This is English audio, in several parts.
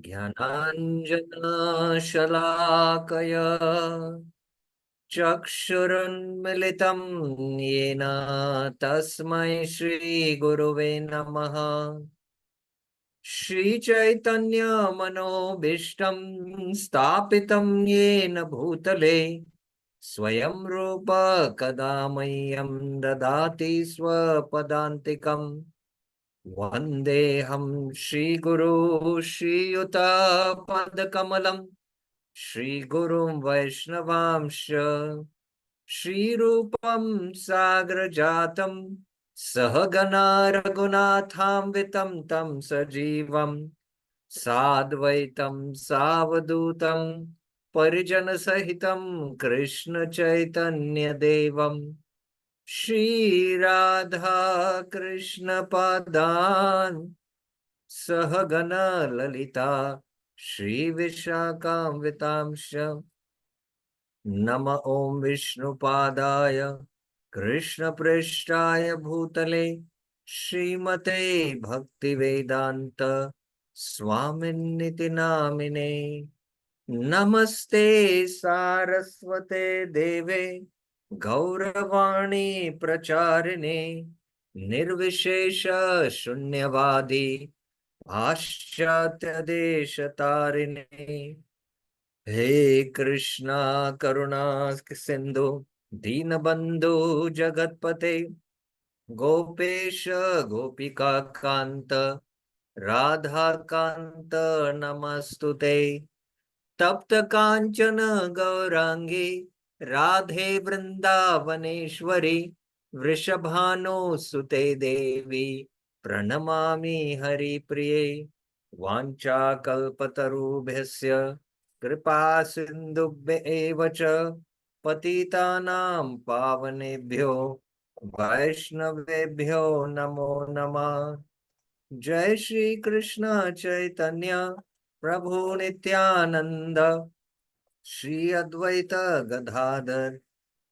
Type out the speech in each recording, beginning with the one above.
ज्ञानाञ्जनशलाकया चक्षुरुन्मिलितं येन तस्मै श्रीगुरुवे नमः। श्रीचैतन्यमनोभीष्टं स्थापितं येन भूतले स्वयं रूप कदा मह्यं ददाति स्वपदान्तिकम्। वन्देऽहं श्रीगुरु श्रीयुतपदकमलं श्रीगुरुं वैष्णवांश्च श्रीरूपं साग्रजातं सहगणा रघुनाथान्वितं तं सजीवं साद्वैतं सावधूतं परिजनसहितं कृष्णचैतन्यदेवं श्रीराधा कृष्णपादान् सहगण ललिता श्रीविशाखान्वितांश्च। नम ओं विष्णुपादाय कृष्णप्रेष्ठाय भूतले श्रीमते भक्तिवेदांत स्वामिन्निति नामिने। नमस्ते सारस्वते देवे गौरवाणी प्रचारिणे निर्विशेष शून्यवादी पाश्चात्य देश तारिणे। हे कृष्णा करुणा सिंधु दीनबंधु जगतपते गोपेश गोपिका कांत राधा कांत नमस्तुते। तप्त कांचन गौरांगी राधे वृंदावनेश्वरी वृषभानुसुते देवी प्रणमामि हरिप्रिये। वाञ्छाकल्पतरुभ्यस्य कृपा सिन्धुभ्य एव च पतितानां पावनेभ्यो वैष्णवेभ्यो नमो नमः। जय श्री कृष्ण चैतन्य प्रभु नित्यानंद श्री अद्वैत गदाधर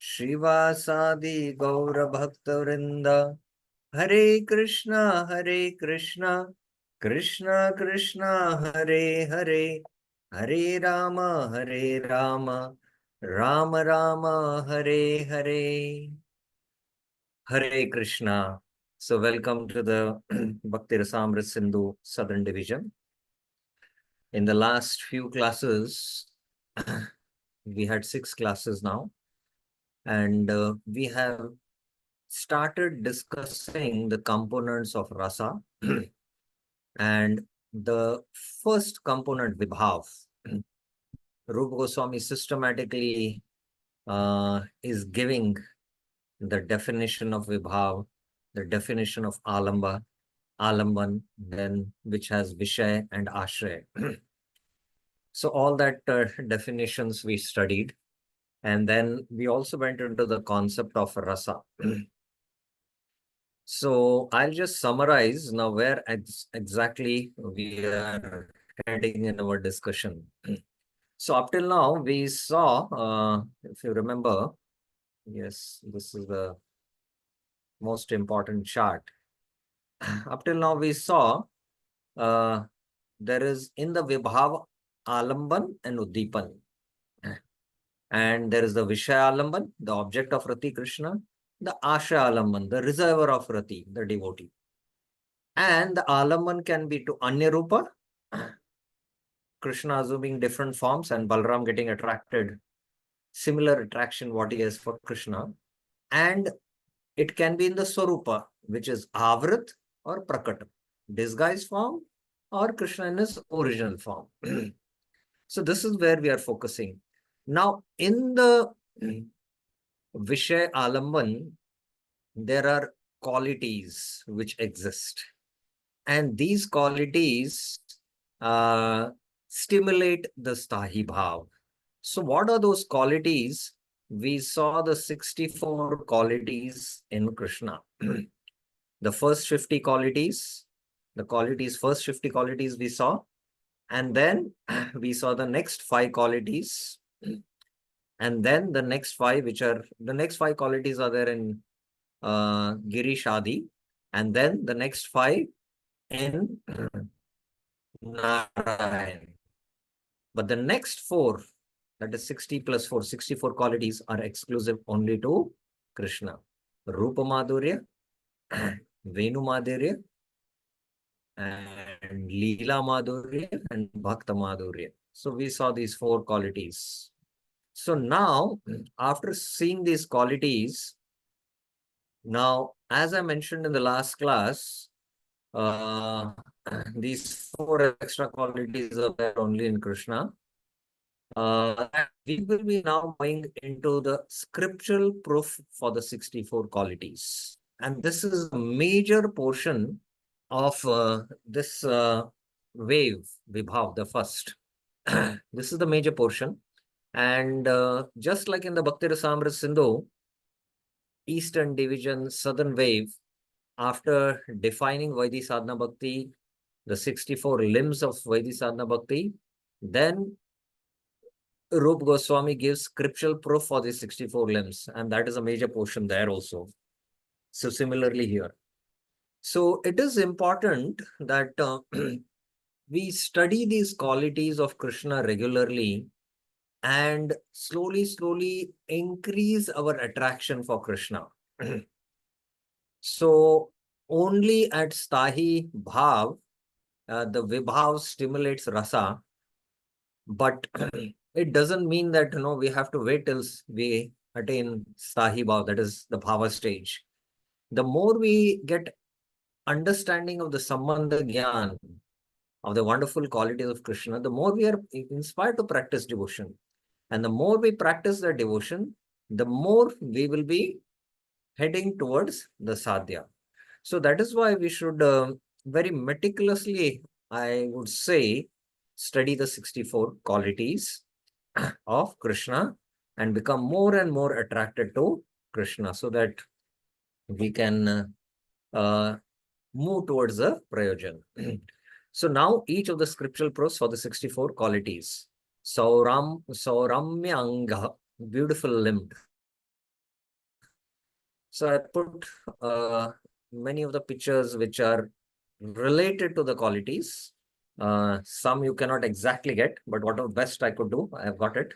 श्रीवासादि गौर भक्त वृंद। हरे Krishna Krishna Krishna Hare Hare Hare Ram Ram Ram Hare Hare. Hare Krishna. So welcome to the Bhakti Rasamrita Sindhu Southern Division. In the last few classes, we had 6 classes now, and we have started discussing the components of rasa. And the first component, Vibhav, Rupa Goswami systematically is giving the definition of Vibhav, the definition of Alamban, then which has Vishay and Ashray. So all that definitions we studied. And then we also went into the concept of rasa. So I'll just summarize now where exactly we are heading in our discussion. So up till now, we saw, if you remember, yes, this is the most important chart. Up till now, we saw there is in the Vibhava Alamban and Uddipan. And there is the Vishaya Alamban, the object of Rati Krishna, the Asha Alamban, the reservoir of Rati, the devotee. And the Alamban can be to Anyarupa, Krishna assuming different forms and Balram getting attracted, similar attraction what he has for Krishna. And it can be in the Swarupa, which is Avrit or Prakata, disguised form or Krishna in his original form. So this is where we are focusing. Now, in the Vishay Alamban, there are qualities which exist. And these qualities stimulate the Stahi Bhav. So what are those qualities? We saw the 64 qualities in Krishna. The first 50 qualities, first 50 qualities we saw. And then we saw the next 5 qualities. And then the next 5, the next 5 qualities are there in Girish Adi. And then the next 5 in Narayan. But the next four, that is 60 plus 4, 64 qualities are exclusive only to Krishna. Rupa Madhurya, Venu Madhurya, and Leela Madhurya, and Bhakta Madhurya. So we saw these four qualities. So now, after seeing these qualities, now, as I mentioned in the last class, uh, these four extra qualities are there only in Krishna. And we will be now going into the scriptural proof for the 64 qualities. And this is a major portion of this wave, Vibhav, the first. This is the major portion. And just like in the Bhakti Rasamrita Sindhu, Eastern Division, Southern Wave, after defining Vaidhi Sadhana Bhakti, the 64 limbs of Vaidhi Sadhana Bhakti, then Rup Goswami gives scriptural proof for the 64 limbs, and that is a major portion there also. So similarly here. So it is important that we study these qualities of Krishna regularly and slowly increase our attraction for Krishna. So only at Stahi Bhav, the Vibhav stimulates rasa, but it doesn't mean that we have to wait till we attain Stahi Bhav, that is the Bhava stage. The more we get understanding of the Sambandha Gyan, of the wonderful qualities of Krishna, the more we are inspired to practice devotion. And the more we practice the devotion, the more we will be heading towards the sadhya. So that is why we should very meticulously, I would say, study the 64 qualities of Krishna and become more and more attracted to Krishna so that we can move towards the prayojan. So now each of the scriptural proofs for the 64 qualities. Sauramyanga, beautiful limbed. So I put many of the pictures which are related to the qualities. Some you cannot exactly get, but whatever best I could do, I have got it.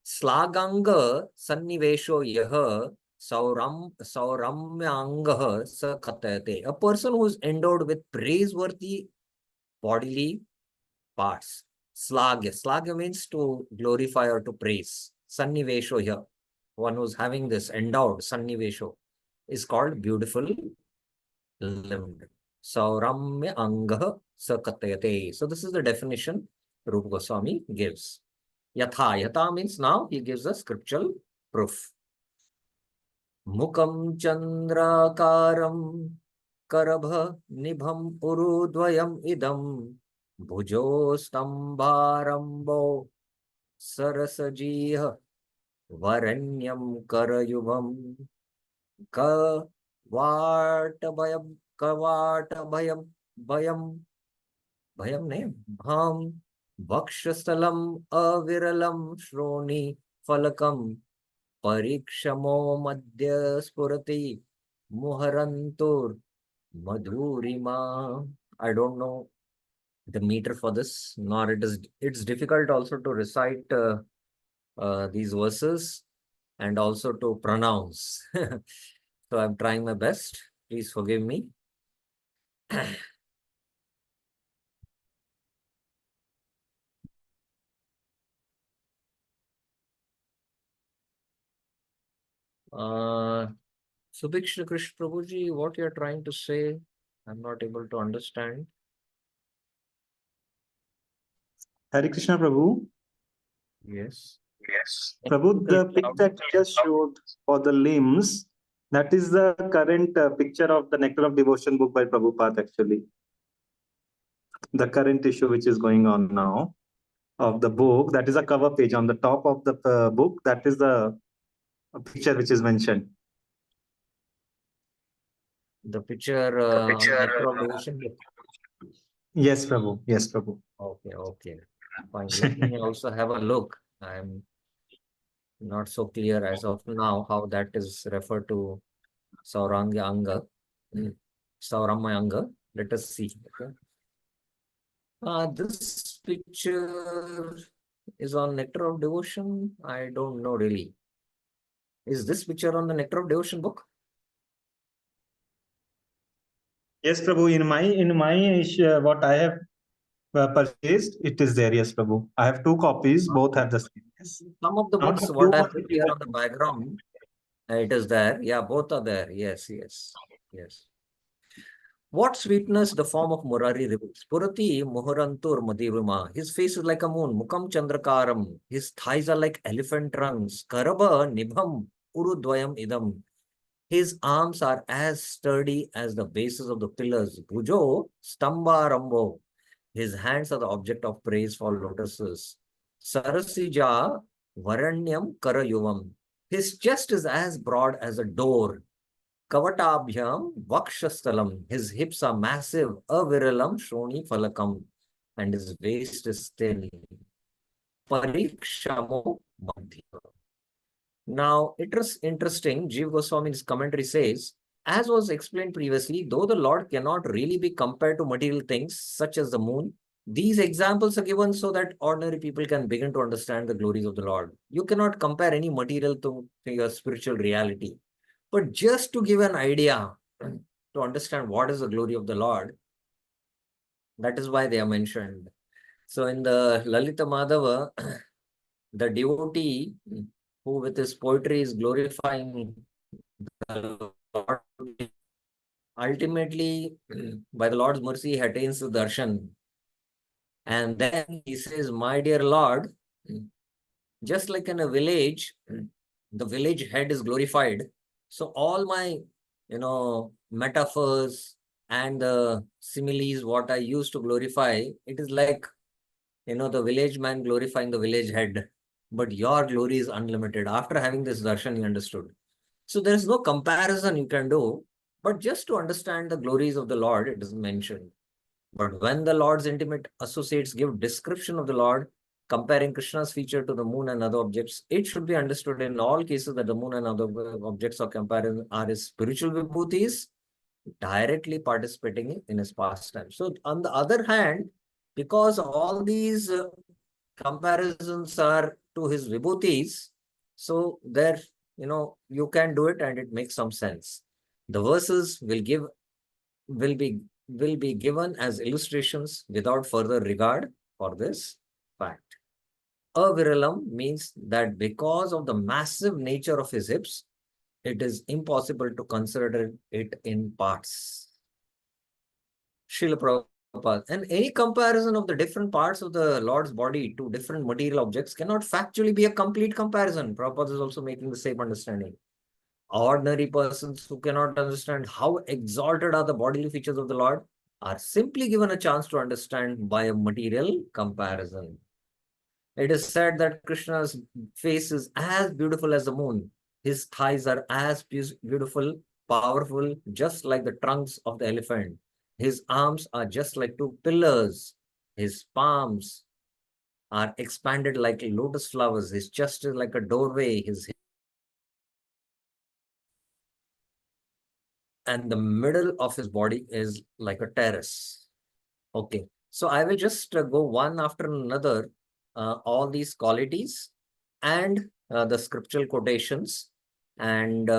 Slaganga sannivesho yaha sauramyanga sa khatayate. A person who is endowed with praiseworthy bodily parts. Slagya. Slagya means to glorify or to praise. Sannivesho here. One who's having this endowed sannivesho is called beautiful limbed. Sauramya anga sakatayate. So this is the definition Rupa Goswami gives. Yatha. Yatha means now he gives a scriptural proof. Mukam chandrakaram karabha nibham urudvayam idam bhujo stambharambo sarasajih varanyam karayuvam kavatabhayam bhayam ne bham vakshasthalam aviralam shroni falakam parikshamo madhya spurati muharantur madhurima. I don't know the meter for this, nor it's difficult also to recite these verses and also to pronounce. So I'm trying my best. Please forgive me. Subhikshna Krishna Prabhuji, what you're trying to say, I'm not able to understand. Hare Krishna Prabhu. Yes. Yes. Prabhu, the picture that you just showed for the limbs, that is the current picture of the Nectar of Devotion book by Prabhupada actually. The current issue which is going on now of the book, that is a cover page on the top of the book, that is the picture which is mentioned. The picture on the Nectar of Devotion book. Yes, Prabhu. Yes, Prabhu. Okay. Fine. Let me also have a look. I'm not so clear as of now how that is referred to Sauranga Anga. Sauramaya Anga. Let us see. Okay. This picture is on Nectar of Devotion. I don't know really. Is this picture on the Nectar of Devotion book? Yes, Prabhu. In my what I have purchased, it is there. Yes, Prabhu. I have two copies. Both have the same. Yes. Some of the Not books, the what blue I one. put here on the background, it is there. Yeah, both are there. Yes, yes, yes. What sweetness the form of Murari reveals. Purati Muhurantur Madiruma. His face is like a moon. Mukam Chandrakaram. His thighs are like elephant trunks. Karaba Nibham Urudvayam Idam. His arms are as sturdy as the bases of the pillars. Bhujo Stamba Rambo. His hands are the object of praise for lotuses. Sarasija Varanyam Karayuvam. His chest is as broad as a door. Kavatabhyam Vakshastalam. His hips are massive. Aviralam Shroni Falakam. And his waist is thin. Parikshamo Madhya. Now, it is interesting. Jiva Goswami's commentary says, as was explained previously, though the Lord cannot really be compared to material things such as the moon, these examples are given so that ordinary people can begin to understand the glories of the Lord. You cannot compare any material to your spiritual reality. But just to give an idea, to understand what is the glory of the Lord, that is why they are mentioned. So in the Lalita Madhava, the devotee who with his poetry is glorifying the Lord, ultimately, by the Lord's mercy, he attains the darshan. And then he says, my dear Lord, just like in a village, the village head is glorified. So all my, metaphors and the similes, what I used to glorify, it is like, the village man glorifying the village head. But your glory is unlimited. After having this darshan, he understood. So there is no comparison you can do, but just to understand the glories of the Lord, it is mentioned. But when the Lord's intimate associates give description of the Lord, comparing Krishna's feature to the moon and other objects, it should be understood in all cases that the moon and other objects of comparison are his spiritual vibhutis, directly participating in his pastime. So on the other hand, because all these comparisons are to his vibhutis, so there, you can do it and it makes some sense. The verses will be will be given as illustrations without further regard for this fact. Aviralam means that because of the massive nature of his hips, it is impossible to consider it in parts. Srila Prabhupada. And any comparison of the different parts of the Lord's body to different material objects cannot factually be a complete comparison. Prabhupada is also making the same understanding. Ordinary persons who cannot understand how exalted are the bodily features of the Lord are simply given a chance to understand by a material comparison. It is said that Krishna's face is as beautiful as the moon. His thighs are as beautiful, powerful, just like the trunks of the elephant. His arms are just like two pillars. His palms are expanded like lotus flowers. His chest is like a doorway. And the middle of his body is like a terrace. Okay, so I will just go one after another, all these qualities and the scriptural quotations. And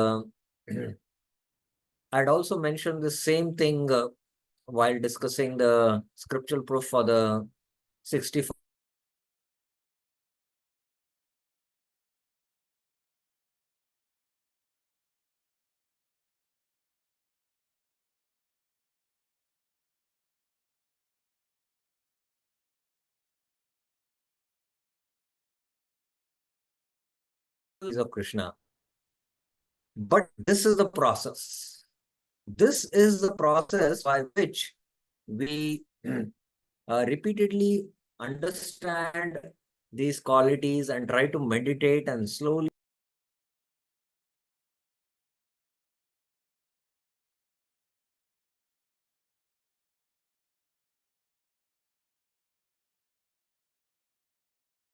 I'd also mention the same thing while discussing the scriptural proof for the 64. Of Krishna. But this is the process. This is the process by which we repeatedly understand these qualities and try to meditate and slowly.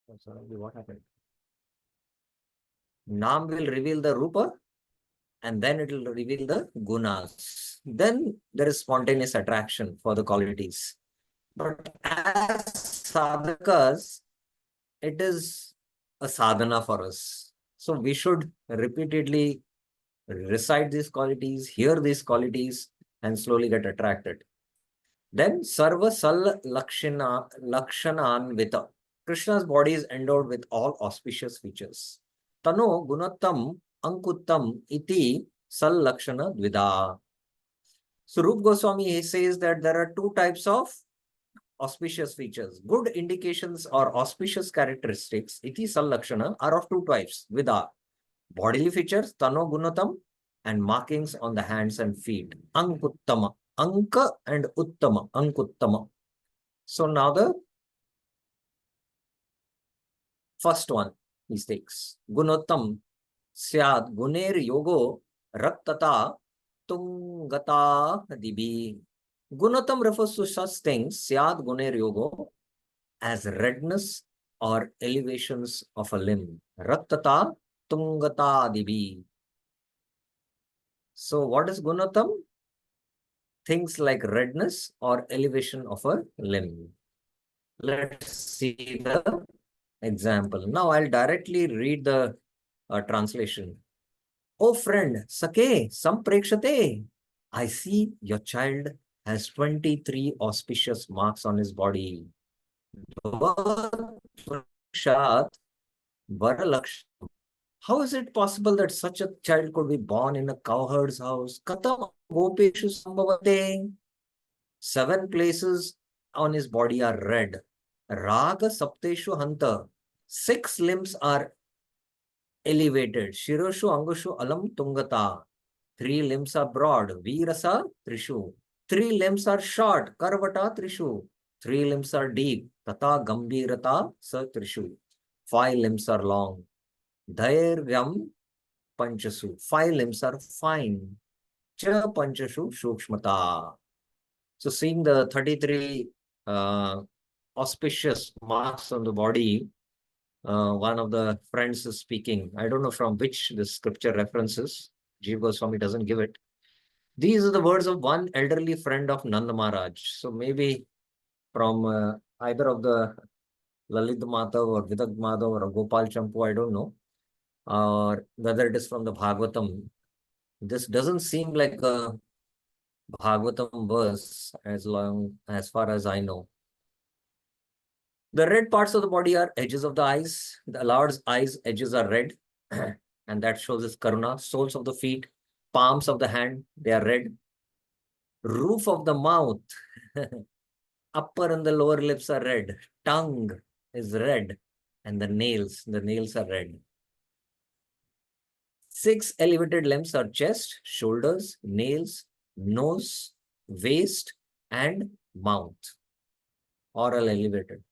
Oh, sorry, what happened? Naam will reveal the Rupa and then it will reveal the Gunas. Then there is spontaneous attraction for the qualities. But as sadhakas, it is a sadhana for us. So we should repeatedly recite these qualities, hear these qualities, and slowly get attracted. Then Sarva Sal Lakshananvita. Krishna's body is endowed with all auspicious features. Tano Gunattam Ankuttam Iti Sal Lakshana Dvida. So Rup Goswami, he says that there are two types of auspicious features. Good indications or auspicious characteristics, iti sal lakshana, are of two types. Vida, bodily features, tano gunatam, and markings on the hands and feet. Ankuttama, anka and uttama, ankuttama. So now the first one he takes. Gunottam syad guner yogo raktata tungata dibi. Gunatam refers to such things, syad guner yogo, as redness or elevations of a limb. Rattata tungata dibi. So what is gunatam? Things like redness or elevation of a limb. Let's see the example. Now I'll directly read the translation. Oh friend, Sake, Samprekshate. I see your child has 23 auspicious marks on his body. Varshat Varalaksh. How is it possible that such a child could be born in a cowherd's house? Katam Gopeshu Sambhavate. 7 places on his body are red. Raga Sapteshu Hanta. 6 limbs are elevated. Shiroshu Angushu Alam Tungata. 3 limbs are broad. Virasa Trishu. 3 limbs are short. Karvata Trishu. 3 limbs are deep. Tata Gambhirata Sa Trishu. 5 limbs are long. Dhairyam Panchasu. 5 limbs are fine. Cha Panchashu Shukshmata. So seeing the 33 auspicious marks on the body, one of the friends is speaking. I don't know from which the scripture references. Jiva Goswami doesn't give it. These are the words of one elderly friend of Nanda Maharaj. So maybe from either of the Lalit Madhav or Vidag Madhav or Gopal Champu, I don't know. Or whether it is from the Bhagavatam. This doesn't seem like a Bhagavatam verse as far as I know. The red parts of the body are edges of the eyes. The Lord's eyes edges are red, and that shows his karuna. Soles of the feet, palms of the hand, they are red. Roof of the mouth, upper and the lower lips are red. Tongue is red, and the nails are red. 6 elevated limbs are chest, shoulders, nails, nose, waist, and mouth. All are elevated.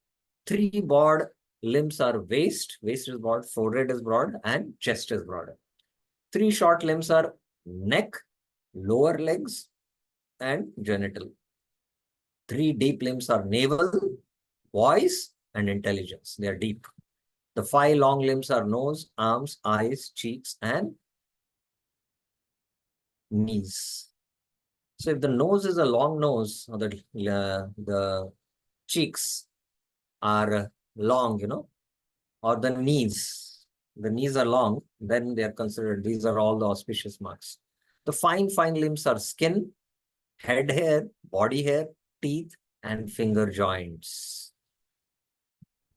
3 broad limbs are waist is broad, forehead is broad, and chest is broad. 3 short limbs are neck, lower legs, and genital. 3 deep limbs are navel, voice, and intelligence. They are deep. The 5 long limbs are nose, arms, eyes, cheeks, and knees. So if the nose is a long nose, or the cheeks are long, or the knees are long, then they are considered, these are all the auspicious marks. The fine limbs are skin, head hair, body hair, teeth, and finger joints.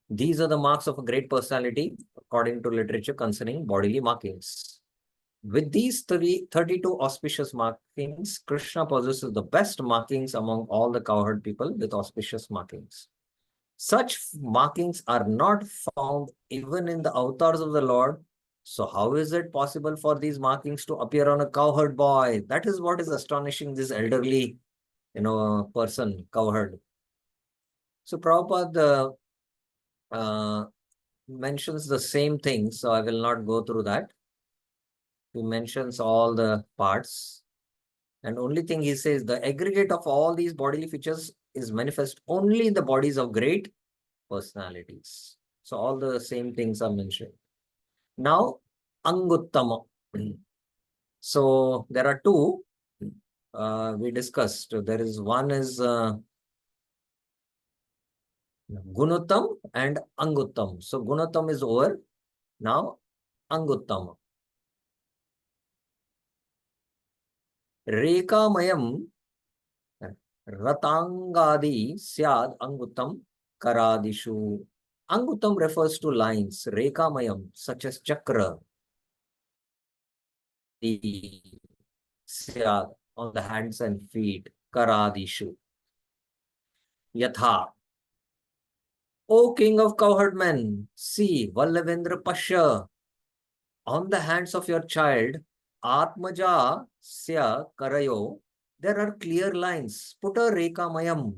These are the marks of a great personality, according to literature concerning bodily markings. With these 32 auspicious markings, Krishna possesses the best markings among all the cowherd people with auspicious markings. Such markings are not found even in the avatars of the Lord. So how is it possible for these markings to appear on a cowherd boy? That is what is astonishing this elderly, person, cowherd. So Prabhupada mentions the same thing, so I will not go through that. He mentions all the parts. And only thing he says, the aggregate of all these bodily features is manifest only in the bodies of great personalities. So all the same things are mentioned. Now, Anguttama. So there are 2 we discussed. There is one is Gunuttam and Anguttam. So Gunuttam is over. Now Anguttam. Rekamayam Ratangadi Syad Anguttam Karadishu. Anguttam refers to lines, Rekamayam, such as Chakra, the Syad, on the hands and feet, Karadishu. Yatha. O king of cowherd men, see, Vallavendra Pasha, on the hands of your child, Atmaja Sya Karayo, there are clear lines. Puta Reka Mayam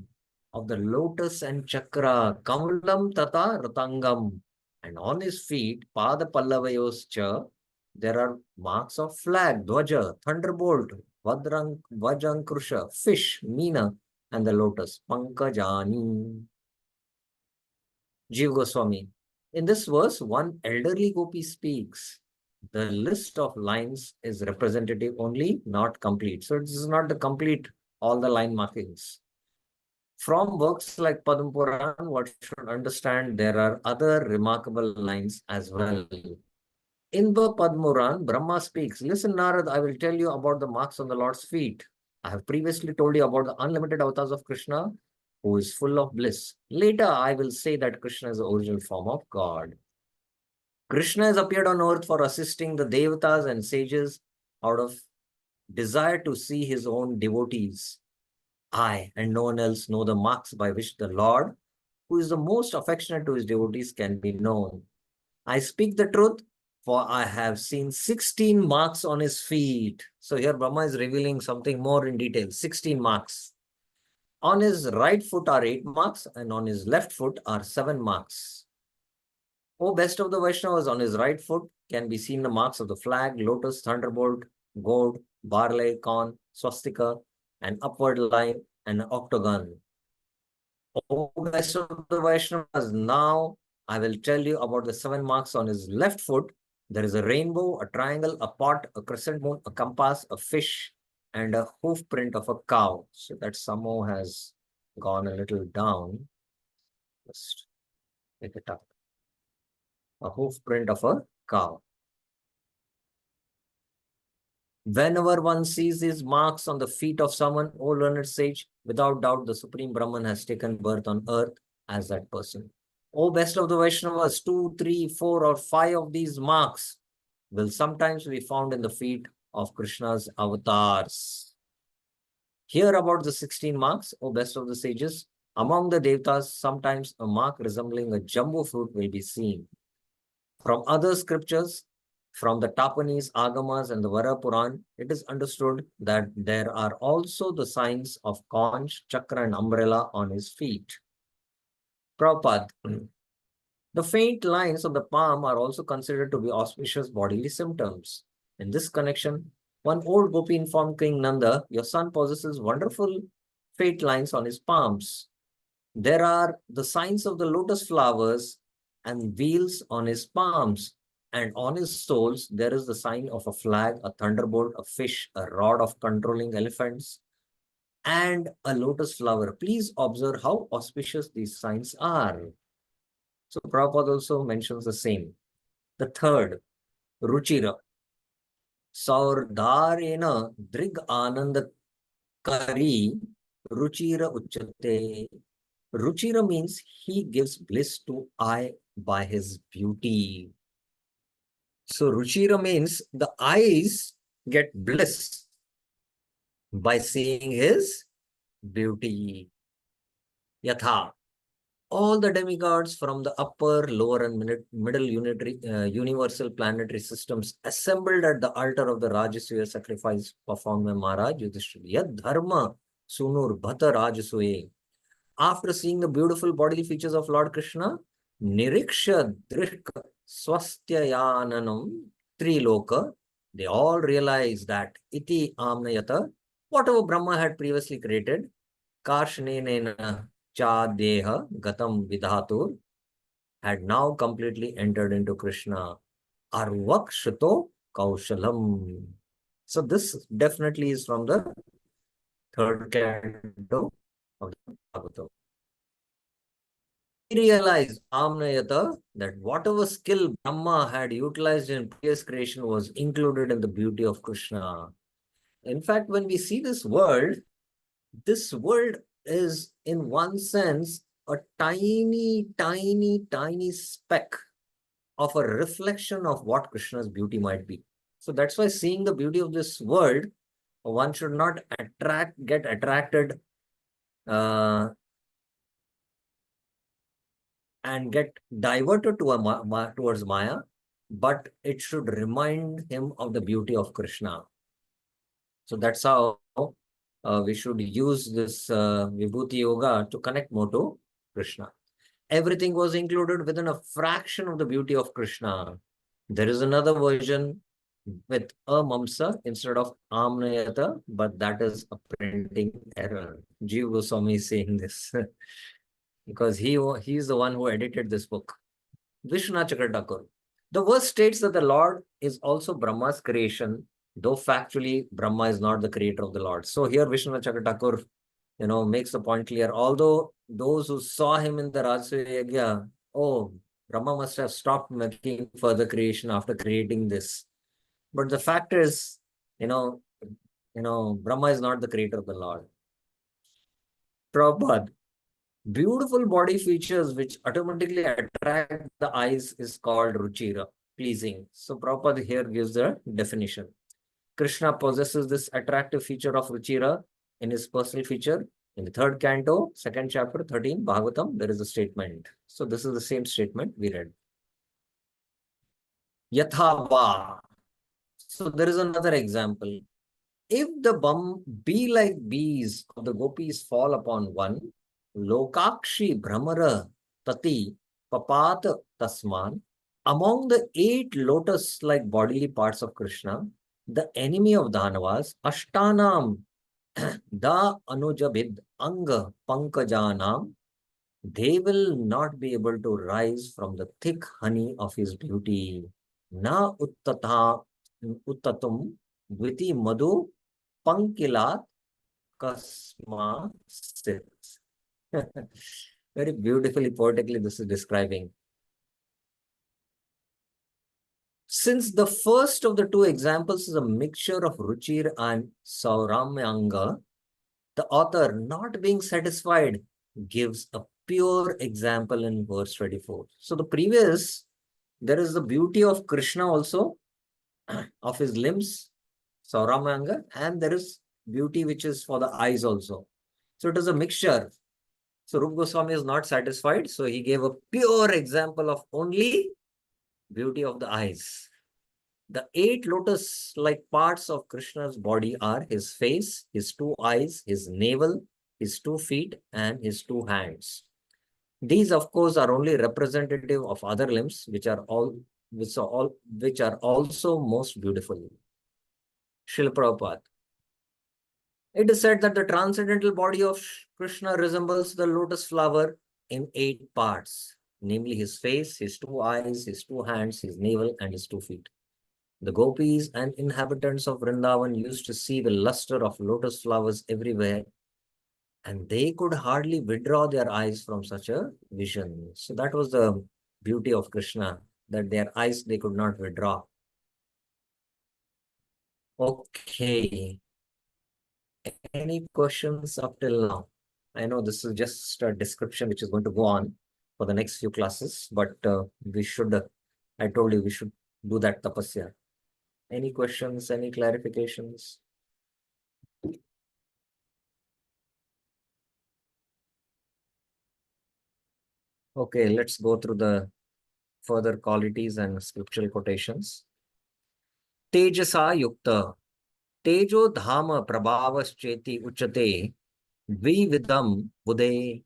of the lotus and chakra, Kamalam Tata Ratangam. And on his feet, Pada Pallavayos Cha, there are marks of flag, Dwaja, thunderbolt, Vajrankrusha, fish, Meena, and the lotus, Pankajani. Jiva Goswami. In this verse, one elderly gopi speaks. The list of lines is representative only, not complete. So this is not the complete, all the line markings. From works like Padma Puran, one should understand there are other remarkable lines as well. In the Padma Puran, Brahma speaks, listen Narad, I will tell you about the marks on the Lord's feet. I have previously told you about the unlimited avatars of Krishna, who is full of bliss. Later, I will say that Krishna is the original form of God. Krishna has appeared on earth for assisting the devatas and sages out of desire to see his own devotees. I and no one else know the marks by which the Lord, who is the most affectionate to his devotees, can be known. I speak the truth, for I have seen 16 marks on his feet. So here Brahma is revealing something more in detail. 16 marks. On his right foot are 8 marks, and on his left foot are 7 marks. O best of the Vaishnavas, on his right foot can be seen the marks of the flag, lotus, thunderbolt, gourd, barley, corn, swastika, an upward line, and an octagon. O best of the Vaishnavas, now I will tell you about the 7 marks on his left foot. There is a rainbow, a triangle, a pot, a crescent moon, a compass, a fish, and a hoof print of a cow. So that somehow has gone a little down. Just pick it up. A hoof print of a cow. Whenever one sees these marks on the feet of someone, O learned sage, without doubt the Supreme Brahman has taken birth on earth as that person. O best of the Vaishnavas, 2, 3, 4, or 5 of these marks will sometimes be found in the feet of Krishna's avatars. Hear about the 16 marks, O best of the sages. Among the devatas, sometimes a mark resembling a jumbo fruit will be seen. From other scriptures, from the Tapanis, Agamas, and the Vara Puran, it is understood that there are also the signs of conch, chakra, and umbrella on his feet. Prabhupada, the faint lines on the palm are also considered to be auspicious bodily symptoms. In this connection, one old gopi informed King Nanda, your son possesses wonderful faint lines on his palms. There are the signs of the lotus flowers and wheels on his palms, and on his soles there is the sign of a flag, a thunderbolt, a fish, a rod of controlling elephants, and a lotus flower. Please observe how auspicious these signs are. So Prabhupada also mentions the same. The third, Ruchira. Saurdarena Drig Ananda Kari Ruchira Uchate. Ruchira means he gives bliss to eye by his beauty. So Ruchira means the eyes get bliss by seeing his beauty. Yatha. All the demigods from the upper, lower, and middle universal planetary systems assembled at the altar of the Rajasuya sacrifice performed by Maharaj Yudhishthira. Yad dharma sunur bhata rajasuye. After seeing the beautiful bodily features of Lord Krishna, Niriksha Drishka Swastyayananam Triloka, they all realized that Iti Amnayata, whatever Brahma had previously created, Karshnenena Cha Deha Gatam Vidhatur, had now completely entered into Krishna. Arvak Shito Kaushalam. So this definitely is from the third canto of the Bhagavatam. realized, Amnayata, that whatever skill Brahma had utilized in previous creation was included in the beauty of Krishna. In fact, when we see this world is in one sense a tiny, tiny, tiny speck of a reflection of what Krishna's beauty might be. So that's why seeing the beauty of this world, one should not get attracted uh, and get diverted to towards Maya, but it should remind him of the beauty of Krishna. So that's how we should use this Vibhuti Yoga to connect more to Krishna. Everything was included within a fraction of the beauty of Krishna. There is another version with a mamsa instead of amnayata, but that is a printing error. Jiva Goswami is saying this because he is the one who edited this book. Vishwanath Chakravarti. The verse states that the Lord is also Brahma's creation, though factually Brahma is not the creator of the Lord. So here Vishwanath Chakravarti, makes the point clear. Although those who saw him in the Rajasuya Yajna, oh, Brahma must have stopped making further creation after creating this. But the fact is, Brahma is not the creator of the Lord. Prabhupada, beautiful body features which automatically attract the eyes is called ruchira, pleasing. So Prabhupada here gives the definition. Krishna possesses this attractive feature of ruchira in his personal feature. In the third canto, second chapter, 13, Bhagavatam, there is a statement. So this is the same statement we read. Yathava. So there is another example. If the bee like bees of the gopis fall upon one, Lokakshi Brahmara Tati Papat Tasman, among the 8 lotus-like bodily parts of Krishna, the enemy of Dhanavas, Ashtanam Da Anujabid Anga Pankajanam, they will not be able to rise from the thick honey of his beauty. Na uttatum viti madhu pankilat kasma sit. Very beautifully, poetically, this is describing. Since the first of the two examples is a mixture of Ruchir and Sauramyanga, the author, not being satisfied, gives a pure example in verse 24. So the previous, there is the beauty of Krishna also, of his limbs, Sauramyanga, and there is beauty which is for the eyes also. So it is a mixture. So Rupa Goswami is not satisfied, so he gave a pure example of only beauty of the eyes. The 8 lotus-like parts of Krishna's body are his face, his 2 eyes, his navel, his 2 feet, and his 2 hands. These, of course, are only representative of other limbs, which are also most beautiful. Srila Prabhupada. It is said that the transcendental body of Krishna resembles the lotus flower in 8 parts, namely his face, his 2 eyes, his 2 hands, his navel, and his 2 feet. The gopis and inhabitants of Vrindavan used to see the luster of lotus flowers everywhere, and they could hardly withdraw their eyes from such a vision. So that was the beauty of Krishna, that their eyes they could not withdraw. Okay. Any questions up till now? I know this is just a description which is going to go on for the next few classes, but I told you we should do that tapasya. Any questions, any clarifications? Okay, let's go through the further qualities and scriptural quotations. Tejasa yukta, tejo dhama prabhavascheti uchate, vividam buddhe.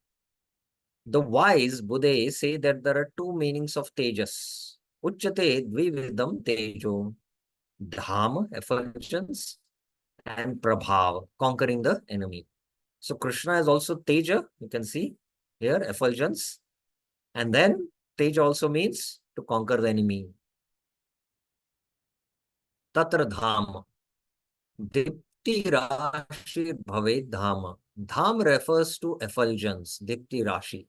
The wise Buddha say that there are 2 meanings of tejas. Uchate dvividam tejo. Dham, effulgence, and prabhav, conquering the enemy. So Krishna is also teja, you can see here, effulgence. And then teja also means to conquer the enemy. Tatra dham. Dipti Rashi Bhaved Dham. Dham refers to effulgence, Dipti Rashi.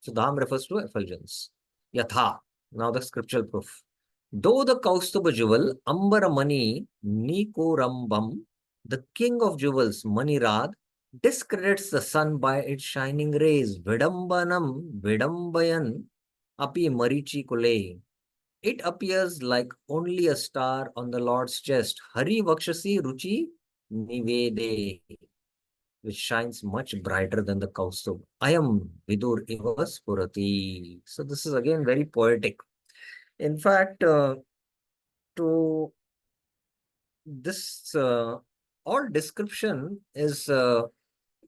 So Dham refers to effulgence. Yatha. Now the scriptural proof. Though the Kaustubha jewel, Ambaramani Nikorambam, the king of jewels, Manirad, discredits the sun by its shining rays. Vidambanam, Vidambayan, Api Marichi Kule. It appears like only a star on the Lord's chest. Hari Vakshasi Ruchi Nivede, which shines much brighter than the Kaustubh. I am Vidur Ivas Purati. So this is again very poetic. In fact, to this all description is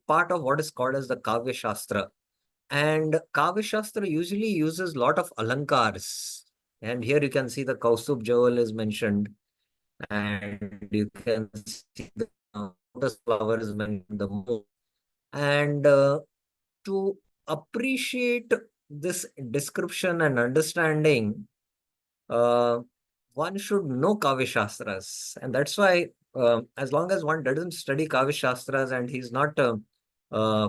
part of what is called as the Kavya Shastra. And Kavya Shastra usually uses a lot of alankars. And here you can see the Kaustubh jewel is mentioned. And you can see the lotus flower is mentioned the most. And to appreciate this description and understanding, uh, one should know Kavya Shastras. And that's why, as long as one doesn't study Kavya Shastras and he's not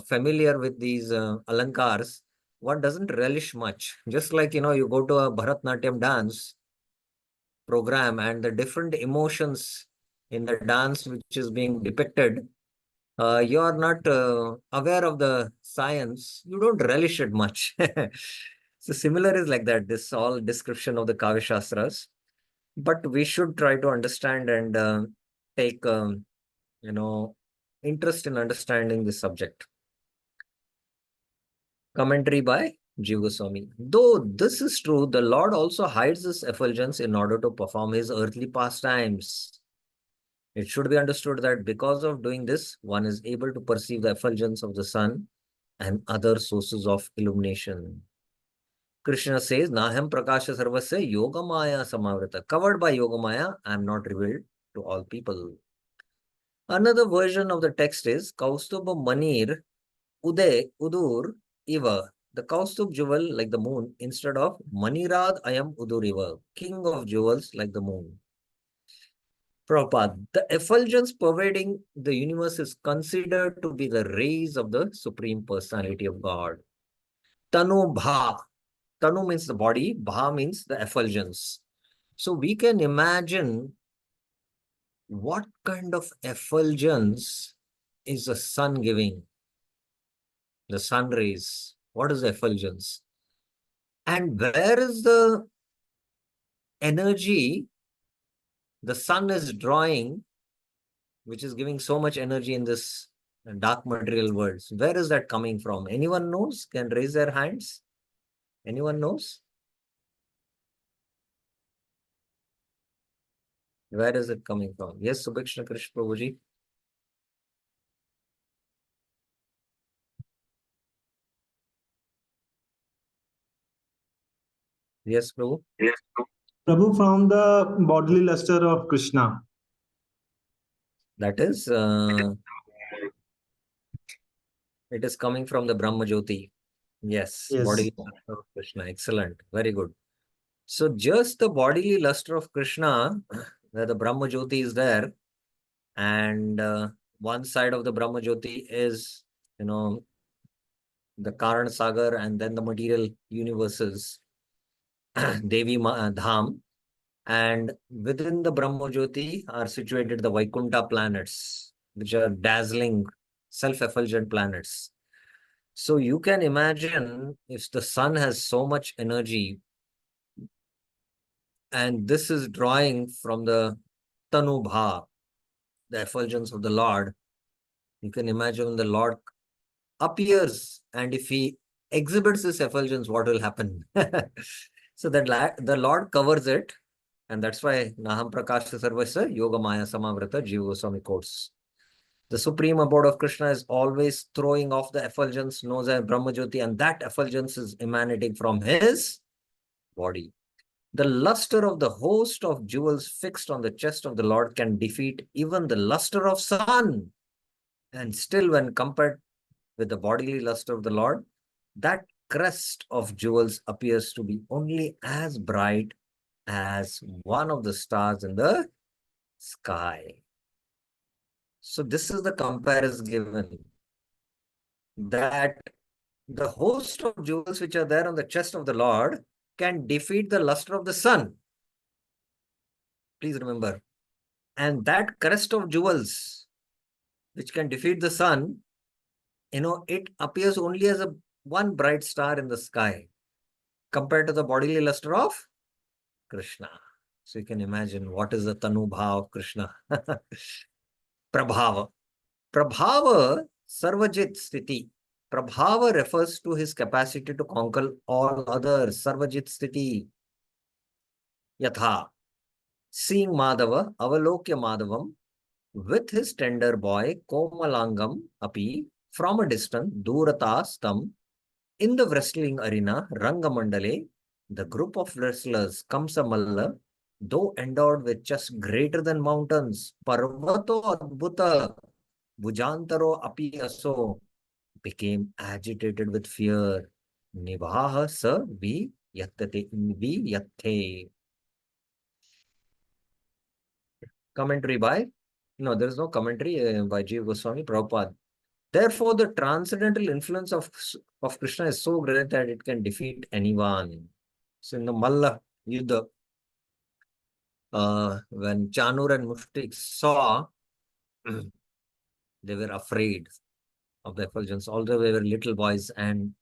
familiar with these alankars, one doesn't relish much. Just like, you go to a Bharatnatyam dance program and the different emotions in the dance which is being depicted, you are not aware of the science, you don't relish it much. So similar is like that, this all description of the Kavya Shastras. But we should try to understand and take, you know, interest in understanding this subject. Commentary by Jiva Goswami. Though this is true, the Lord also hides his effulgence in order to perform his earthly pastimes. It should be understood that because of doing this, one is able to perceive the effulgence of the sun and other sources of illumination. Krishna says, Naham Prakasha Sarvasya Yogamaya Samavrita. Covered by Yogamaya, I am not revealed to all people. Another version of the text is Kaustubha Manir Udur Iva. The Kaustubh jewel like the moon instead of Manirad Ayam Udur Iva, king of jewels like the moon. Prabhupada, the effulgence pervading the universe is considered to be the rays of the Supreme Personality of God. Tanu Bha. Tanu means the body, Bha means the effulgence. So we can imagine what kind of effulgence is the sun giving, the sun rays. What is the effulgence? And where is the energy the sun is drawing, which is giving so much energy in this dark material world? Where is that coming from? Anyone knows? Can raise their hands? Anyone knows? Where is it coming from? Yes, Subhakshna Krish Prabhuji. Yes, Prabhu. Yes. Prabhu, from the bodily luster of Krishna. That is, it is coming from the Brahma Jyoti. Yes, Yes. bodily luster of Krishna. Excellent. Very good. So just the bodily luster of Krishna, where the Brahma Jyoti is there, and one side of the Brahma Jyoti is, the Karan Sagar and then the material universes, Devi Dham, and within the Brahma Jyoti are situated the Vaikunta planets, which are dazzling, self-effulgent planets. So you can imagine if the sun has so much energy, and this is drawing from the Tanubha, the effulgence of the Lord. You can imagine when the Lord appears, and if he exhibits this effulgence, what will happen? So that the Lord covers it, and that's why Naham Prakasha Sarvasya Yoga Maya Samavrata Jiva Goswami quotes. The supreme abode of Krishna is always throwing off the effulgence known as Brahma Jyoti, and that effulgence is emanating from his body. The luster of the host of jewels fixed on the chest of the Lord can defeat even the luster of sun. And still, when compared with the bodily luster of the Lord, that crest of jewels appears to be only as bright as one of the stars in the sky. So this is the comparison given, that the host of jewels which are there on the chest of the Lord can defeat the luster of the sun. Please remember. And that crest of jewels which can defeat the sun, it appears only as a one bright star in the sky compared to the bodily luster of Krishna. So you can imagine what is the Tanubha of Krishna. Prabhava. Prabhava Sarvajit Sthiti. Prabhava refers to his capacity to conquer all others. Sarvajit Sthiti. Yatha. Seeing Madhava, Avalokya Madhavam, with his tender boy, Komalangam Api, from a distance, Durata Stam, in the wrestling arena, Rangamandale, the group of wrestlers, Kamsamalla, though endowed with just greater than mountains, Parvato Adbhuta, Bujantaro Api Aso, became agitated with fear. Nivaha sa vi yatte. Commentary by? No, there is no commentary by Jiva Goswami Prabhupada. Therefore, the transcendental influence of Krishna is so great that it can defeat anyone. So in the Malla Yuddha, when Chanur and Mushtik saw, they were afraid of the effulgence, although they were little boys and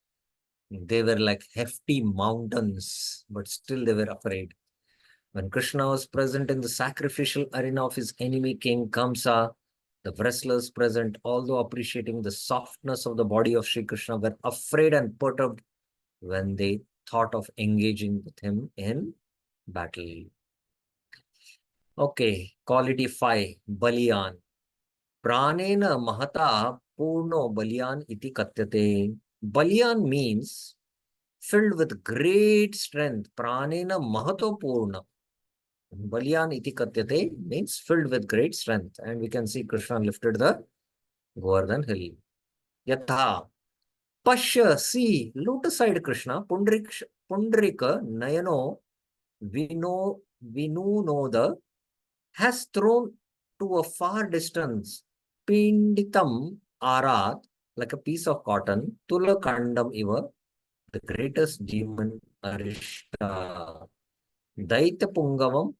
they were like hefty mountains, but still they were afraid. When Krishna was present in the sacrificial arena of his enemy king Kamsa, the wrestlers present, although appreciating the softness of the body of Sri Krishna, were afraid and perturbed when they thought of engaging with him in battle. Okay, quality 5, Baliyan. Pranena mahata purno Baliyan iti katyate. Baliyan means filled with great strength. Pranena mahato purna. Baliyan iti katyate means filled with great strength. And we can see Krishna lifted the Govardhan hill. Yatha. Pashya, see, lotus-eyed Krishna, Pundrika Nayano Vinunoda has thrown to a far distance Pinditam Arat, like a piece of cotton, Tulakandam Iva, the greatest demon Arishta. Daita Pungavam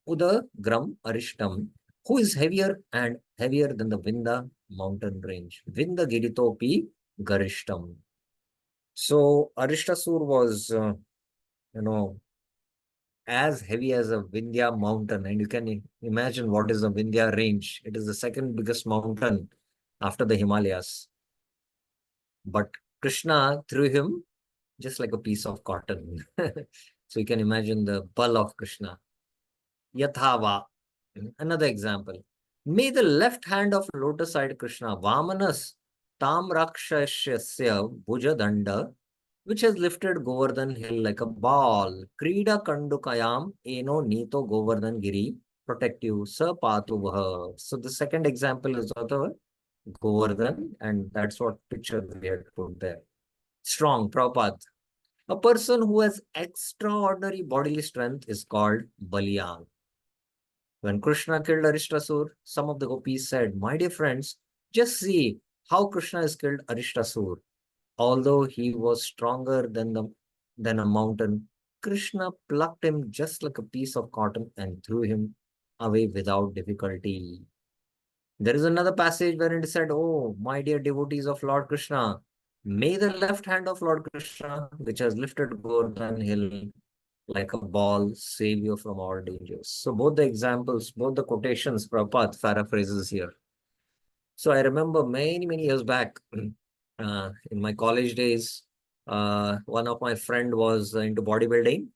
Udagram Arishtam, who is heavier and heavier than the Vinda mountain range. Vinda Giritopi Garishtam. So Arishtasur was, as heavy as a Vindhya mountain. And you can imagine what is the Vindhya range. It is the second biggest mountain after the Himalayas. But Krishna threw him just like a piece of cotton. So you can imagine the bull of Krishna. Yathava. Another example. May the left hand of lotus-eyed Krishna, Vamanas, Tam Rakshasya Bhujadanda, which has lifted Govardhan hill like a ball. Krida Kandukayam Eno Nito Govardhan Giri, protective Sa Patu Vaha. So the second example is of the Govardhan, and that's what picture we had put there. Strong, Prabhupada. A person who has extraordinary bodily strength is called Baliyan. When Krishna killed Arishtasur, some of the gopis said, my dear friends, just see how Krishna has killed Arishtasur. Although he was stronger than a mountain, Krishna plucked him just like a piece of cotton and threw him away without difficulty. There is another passage where it said, oh, my dear devotees of Lord Krishna, may the left hand of Lord Krishna, which has lifted Govardhan hill like a ball, save you from all dangers. So both the examples, both the quotations, Prabhupada paraphrases here. So I remember many, many years back, in my college days, one of my friend was into bodybuilding,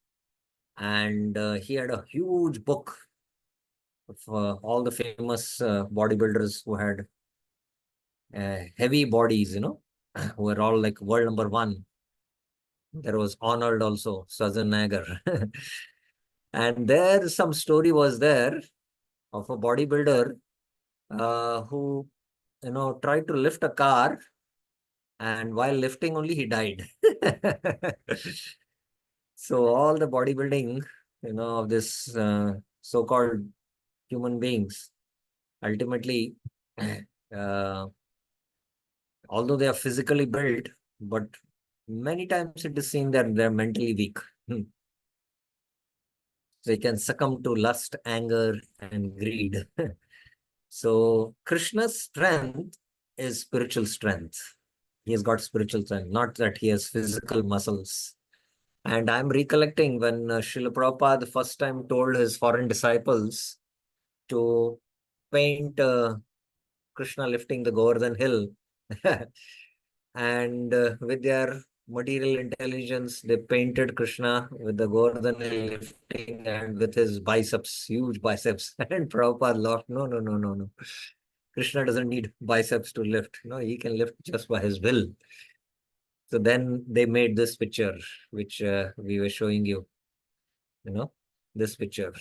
and he had a huge book of all the famous bodybuilders who had heavy bodies, who were all like world number one. There was Arnold also, Schwarzenegger. And there some story was there of a bodybuilder who, tried to lift a car, and while lifting only he died. So all the bodybuilding, of this so-called human beings, ultimately, uh, although they are physically built, but many times it is seen that they're mentally weak. They can succumb to lust, anger, and greed. So Krishna's strength is spiritual strength. He has got spiritual strength, not that he has physical muscles. And I'm recollecting when Srila Prabhupada the first time told his foreign disciples to paint Krishna lifting the Govardhan hill. And with their material intelligence, they painted Krishna with the Govardhan hill lifting and with his biceps, huge biceps. And Prabhupada laughed, no, no, no, no, no. Krishna doesn't need biceps to lift. No, he can lift just by his will. So then they made this picture, which we were showing you, this picture.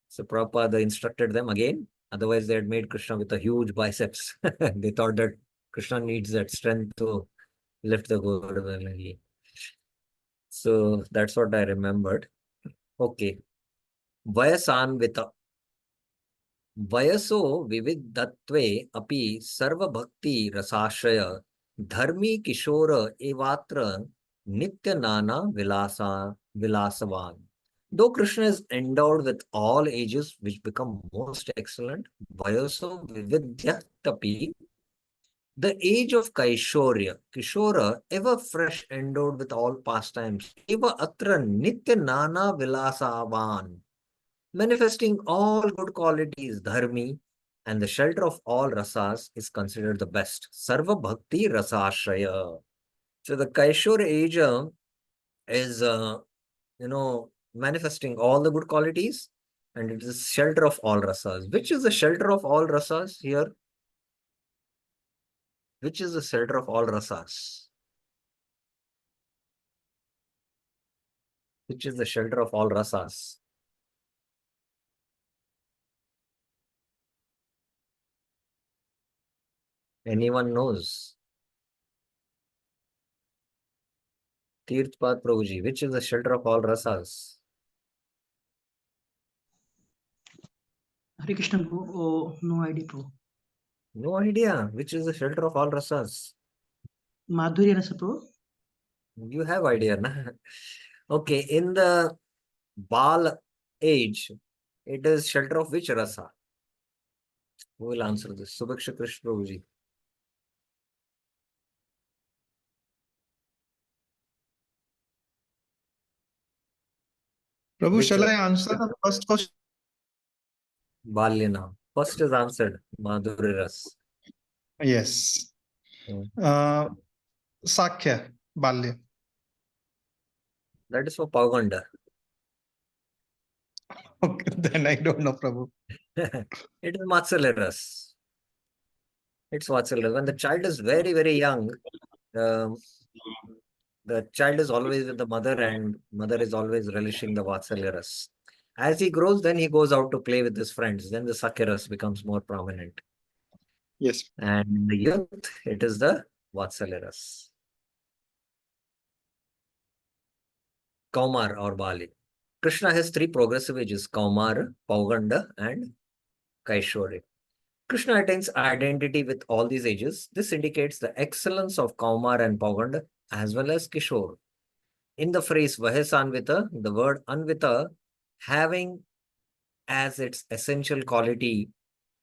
So Prabhupada instructed them again. Otherwise, they had made Krishna with a huge biceps. They thought that Krishna needs that strength to lift the Govardhan. So that's what I remembered. Okay. Vayasanvita. वयसो विविधत्वे अपि सर्वभक्ति रसाश्रय धर्मी किशोर एवात्र नित्य नाना vilasavan. Though Krishna is endowed with all ages which become most excellent, vayaso vividyatapi, the age of Kaishorya, Kishora, ever fresh, endowed with all pastimes, eva atra nitya nana vilasavan, manifesting all good qualities, dharmi, and the shelter of all rasas is considered the best. Sarva bhakti rasashraya. So the Kaishor age is, manifesting all the good qualities, and it is shelter of all rasas. Which is the shelter of all rasas here? Which is the shelter of all rasas? Which is the shelter of all rasas? Anyone knows? Tirthpad Prabhuji, which is the shelter of all rasas? Hare Krishna, bro. Oh, no idea, bro. No idea. Which is the shelter of all rasas? Madhurya Rasa, bro. You have idea, na? Okay, in the Bal age, it is shelter of which rasa? Who will answer this? Subhaksha Krishna Prabhuji. Prabhu, Which shall I answer the first question? Balyana. First is answered, Madhuri Ras. Yes. Hmm. Sakya, Balya. That is for Pauganda. Okay, then I don't know, Prabhu. It is Matsalya Ras. It's Vatsalya Ras. When the child is very, very young, um, the child is always with the mother and mother is always relishing the Vatsalya Ras. As he grows, then he goes out to play with his friends. Then the Sakya Ras becomes more prominent. Yes. And in the youth, it is the Vatsalya Ras. Kaumar or Bali. Krishna has three progressive ages, Kaumar, Pauganda, and Kaishore. Krishna attains identity with all these ages. This indicates the excellence of Kaumar and Pauganda as well as Kishore. In the phrase Vahesanvita, the word Anvita having as its essential quality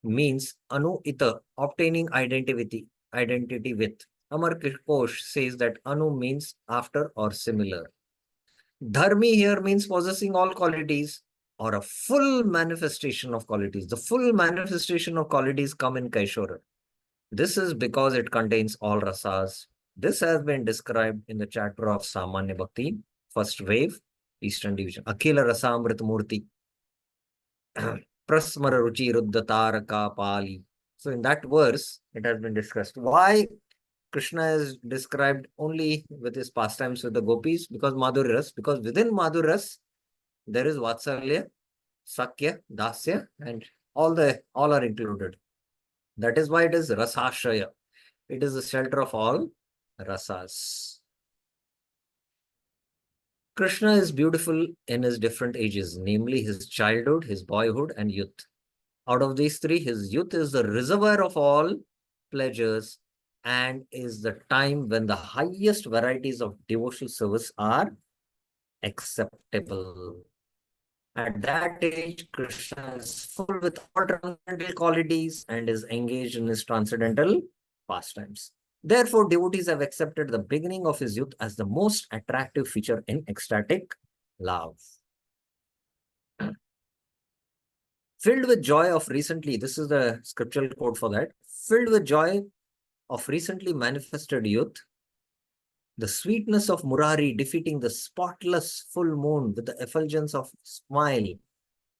means Anuita, obtaining identity with. Amar Kosh says that Anu means after or similar. Dharmi here means possessing all qualities or a full manifestation of qualities. The full manifestation of qualities come in Kaishora. This is because it contains all rasas. This has been described in the chapter of Samanya Bhakti, first wave, Eastern Division. Akhila Rasamrit Murti. Prasmara Ruchi Ruddhataraka Pali. So in that verse, it has been discussed. Why Krishna is described only with his pastimes with the gopis? Because Madhurya Ras. Because within Madhurya Ras, there is Vatsalya, Sakya, Dasya, and all are included. That is why it is Rasashraya. It is the shelter of all rasas. Krishna is beautiful in his different ages, namely his childhood, his boyhood, and youth. Out of these three, his youth is the reservoir of all pleasures, and is the time when the highest varieties of devotional service are acceptable. At that age, Krishna is full with all transcendental qualities and is engaged in his transcendental pastimes. Therefore, devotees have accepted the beginning of his youth as the most attractive feature in ecstatic love. Filled with joy of recently, this is the scriptural quote for that, filled with joy of recently manifested youth, the sweetness of Murari defeating the spotless full moon with the effulgence of smile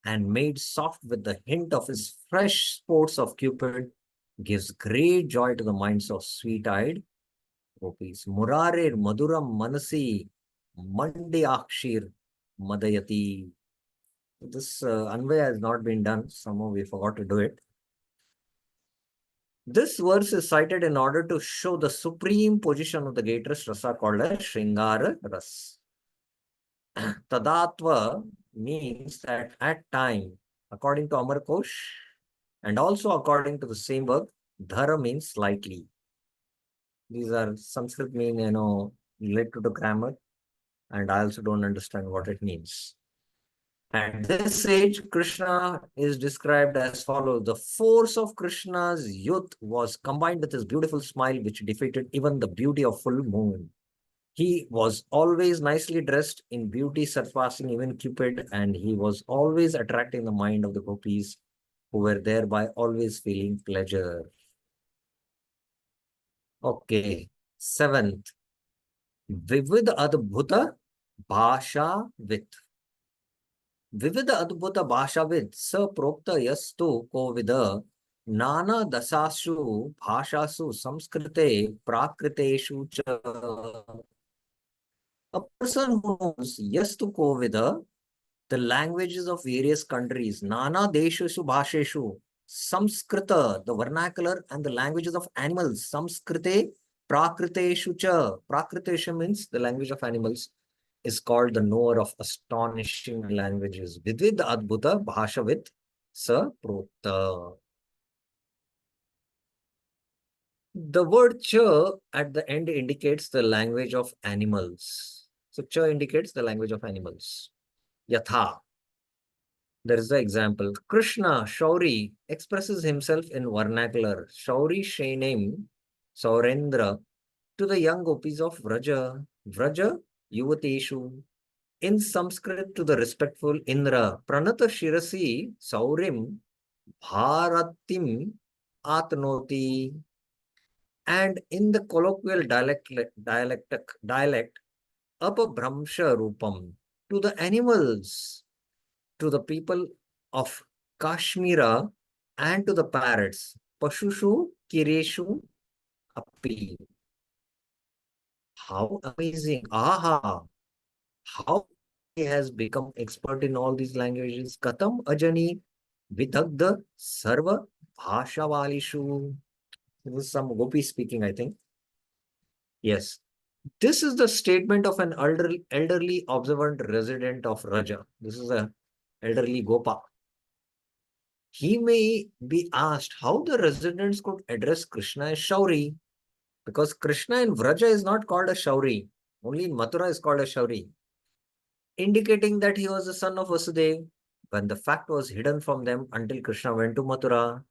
and made soft with the hint of his fresh sports of Cupid gives great joy to the minds of sweet-eyed gopis. Murarir Maduram Manasi Mandiyakshir Madayati. This Anvaya has not been done. Somehow we forgot to do it. This verse is cited in order to show the supreme position of the Gatorist Rasa called as Shringara Ras. Tadatva means that at time, according to Amar Kosh, and also according to the same word, Dhara means slightly. These are Sanskrit mean, related to grammar, and I also don't understand what it means. At this age, Krishna is described as follows. The force of Krishna's youth was combined with his beautiful smile, which defeated even the beauty of full moon. He was always nicely dressed in beauty, surpassing even Cupid, and he was always attracting the mind of the gopis, who were thereby always feeling pleasure. Okay, seventh, Vivid Adbhuta Bhasha Vit. Vivid Adbhuta Bhasha Vid Sa Prokta Yastu Kovida Nana Dasashu Bhashasu Samskrite Prakriteshu Cha. A person who knows Yastu Kovida, the languages of various countries, Nana Deshashu Bhasheshu, Samskrita, the vernacular and the languages of animals, Samskrite Prakriteshu Cha. Prakriteshu means the language of animals, is called the knower of astonishing languages. Vidvid Adbhuta Bhashavit Sa Prokta. The word cha at the end indicates the language of animals. So cha indicates the language of animals. Yatha. There is the example. Krishna, Shauri, expresses himself in vernacular. Shauri Shenem, Saurendra, to the young gopis of Vraja. Vraja, Yuvateshu. In Sanskrit, to the respectful Indra. Pranata Shirasi, Saurim, Bharatim, Atnoti. And in the colloquial dialect, Apabhramsha Rupam, to the animals, to the people of Kashmira, and to the parrots, Pashushu, Kireshu, Api. How amazing! Aha! How he has become expert in all these languages. Katam Ajani Vidagda Sarva Bhashavalishu. This is some Gopi speaking, I think. Yes. This is the statement of an elderly observant resident of Raja. This is a elderly Gopa. He may be asked how the residents could address Krishna as Shauri, because Krishna in Vraja is not called a Shauri. Only in Mathura is called a Shauri, indicating that he was the son of Vasudeva, when the fact was hidden from them until Krishna went to Mathura.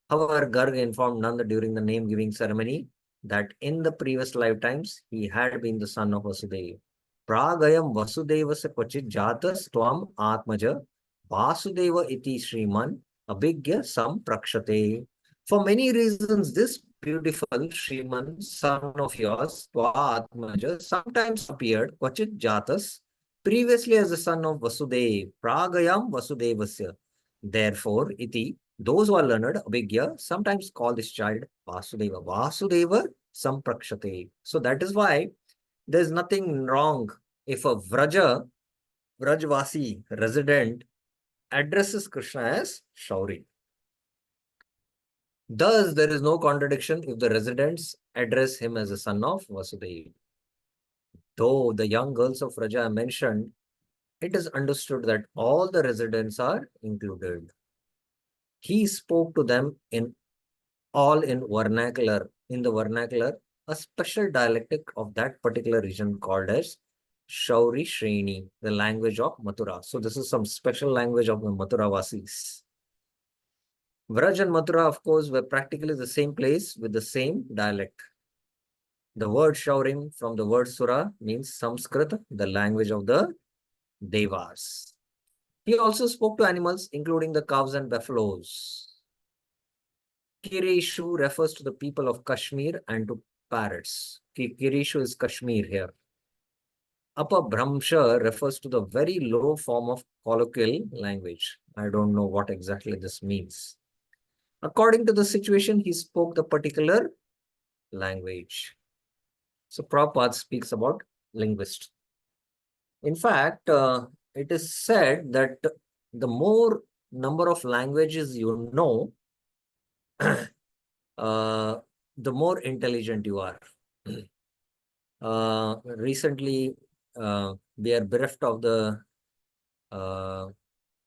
However, Garg informed Nanda during the name-giving ceremony that in the previous lifetimes, he had been the son of Vasudeva. Pragayam Vasudevasya Kvachit Jatas Tvam Atmaja Vasudeva iti Sriman Abhigya Samprakshate. For many reasons, this beautiful Sriman, son of yours, Tva Atmaja, sometimes appeared Kvachit Jatas, previously as the son of Vasudeva. Pragayam Vasudevasya. Therefore, iti, those who are learned, Abhigya, sometimes call this child Vasudeva. Vasudeva Samprakshate. So that is why there's nothing wrong if a Vrajvasi resident addresses Krishna as Shauri. Thus, there is no contradiction if the residents address him as a son of Vasudeva. Though the young girls of Vraja are mentioned, it is understood that all the residents are included. He spoke to them all in vernacular in the vernacular a special dialectic of that particular region called as Shauri Shreni, the language of Mathura. So this is some special language of the Mathura Vasis. Vraj and Mathura, of course, were practically the same place with the same dialect. The word Shaurim from the word Sura means Sanskrit, the language of the Devas. He also spoke to animals, including the cows and buffaloes. Kirishu refers to the people of Kashmir and to parrots. Kirishu is Kashmir here. Upper Brahmsha refers to the very low form of colloquial language. I don't know what exactly this means. According to the situation, he spoke the particular language. So Prabhupada speaks about linguist. In fact, it is said that the more number of languages you know, the more intelligent you are. Recently, we are bereft of the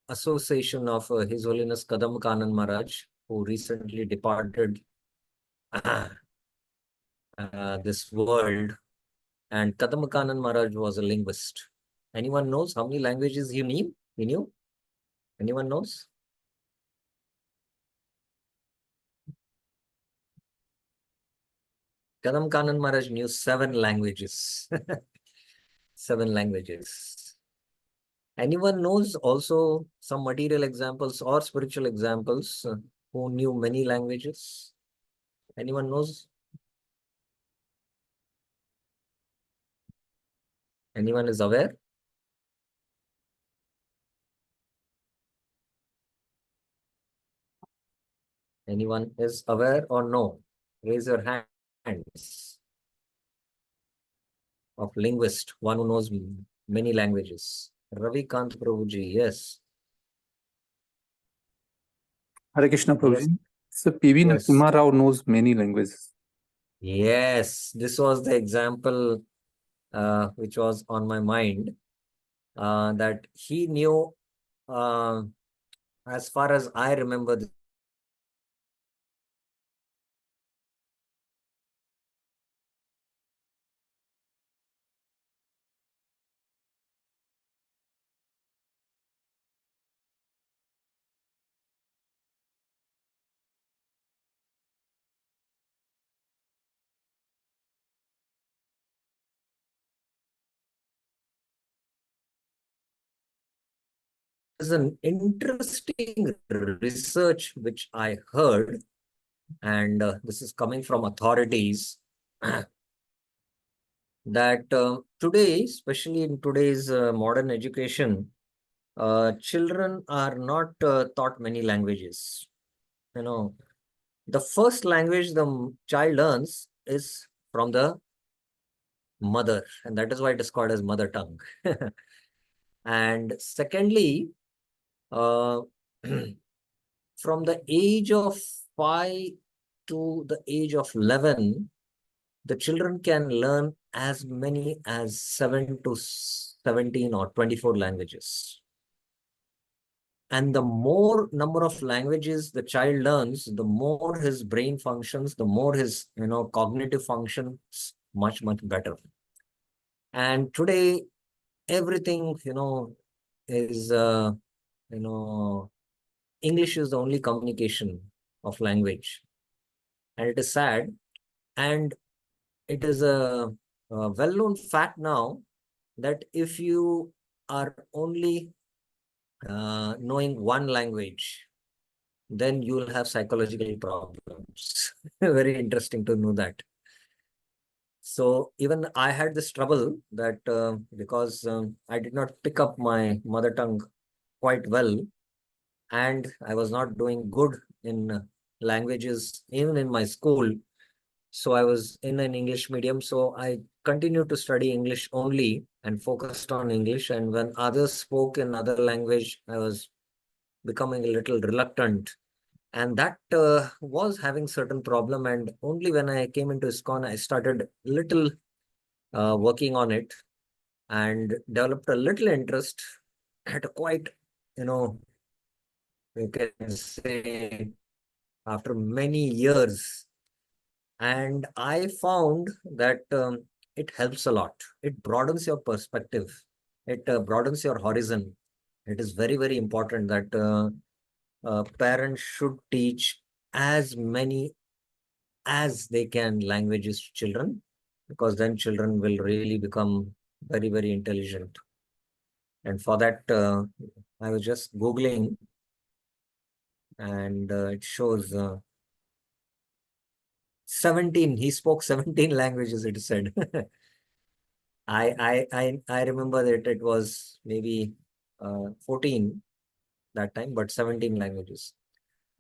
association of His Holiness Kadam Kanan Maharaj, who recently departed this world. And Kadam Kanan Maharaj was a linguist. Anyone knows how many languages he knew? He knew? Anyone knows? Kadam Kanan Maharaj knew 7 languages. 7 languages. Anyone knows also some material examples or spiritual examples who knew many languages? Anyone knows? Anyone is aware? Anyone is aware or no? Raise your hands. Of linguist, one who knows many languages. Ravi Kant Prabhuji, yes. Hare Krishna Yes. Prabhuji. So P.V. Yes. Narasimha Rao knows many languages. Yes, this was the example which was on my mind, that he knew, as far as I remember, there's an interesting research which I heard, and this is coming from authorities, that today, especially in today's modern education, children are not taught many languages. You know, the first language the child learns is from the mother, and that is why it is called as mother tongue. And secondly, uh, from the age of 5 to the age of 11, the children can learn as many as 7 to 17 or 24 languages. And the more number of languages the child learns, the more his brain functions, the more his cognitive functions much better. And today, everything is English is the only communication of language, and it is sad. And it is a well-known fact now that if you are only knowing one language, then you will have psychological problems. Very interesting to know that. So even I had this trouble that because I did not pick up my mother tongue quite well, and I was not doing good in languages, even in my school. So I was in an English medium. So I continued to study English only and focused on English. And when others spoke in other language, I was becoming a little reluctant. And that was having certain problem. And only when I came into ISKCON, I started little working on it and developed a little interest at a quite, you can say, after many years, And I found that it helps a lot. It broadens your perspective. It broadens your horizon. It is very, very important that parents should teach as many as they can languages to children, because then children will really become very, very intelligent. And for that, I was just Googling, and it shows 17, he spoke 17 languages, it is said. I remember that it was maybe 14 that time, but 17 languages.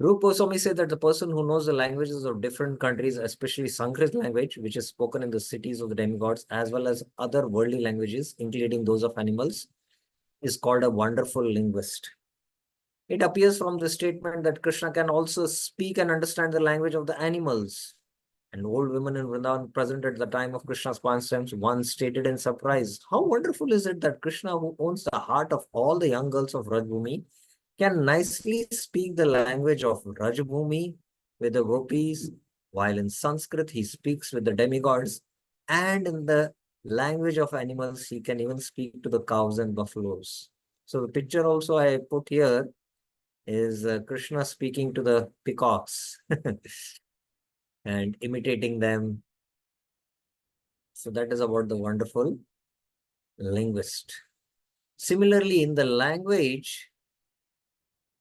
Rup Goswami said that the person who knows the languages of different countries, especially Sanskrit language, which is spoken in the cities of the demigods, as well as other worldly languages, including those of animals, is called a wonderful linguist. It appears from the statement that Krishna can also speak and understand the language of the animals. And old women in Vrindavan present at the time of Krishna's pastimes once stated in surprise, how wonderful is it that Krishna, who owns the heart of all the young girls of Rajbhumi, can nicely speak the language of Rajbhumi with the gopis, while in Sanskrit he speaks with the demigods, and in the language of animals he can even speak to the cows and buffaloes. So the picture also I put here is Krishna speaking to the peacocks and imitating them. So that is about the wonderful linguist. Similarly, in the language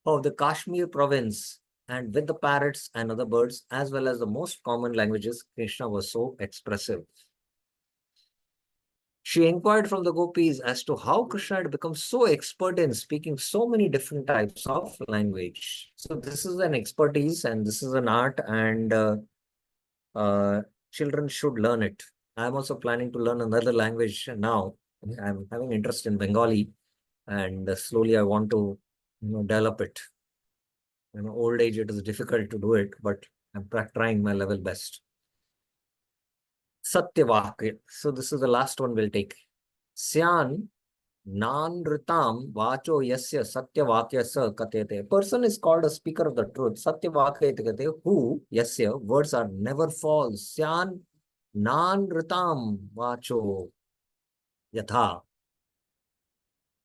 of the Kashmir province, and with the parrots and other birds, as well as the most common languages, Krishna was so expressive. She inquired from the gopis as to how Krishna had become so expert in speaking so many different types of language. So this is an expertise and this is an art, and children should learn it. I'm also planning to learn another language now. I'm having interest in Bengali, and slowly I want to develop it. In old age, it is difficult to do it, but I'm trying my level best. Satyavakya. So this is the last one we'll take. Syan nanritam vacho yasya satyavakya sa katyate. Person is called a speaker of the truth. Satyavakya kate, who yasya words are never false. Syan nanritam vacho yatha.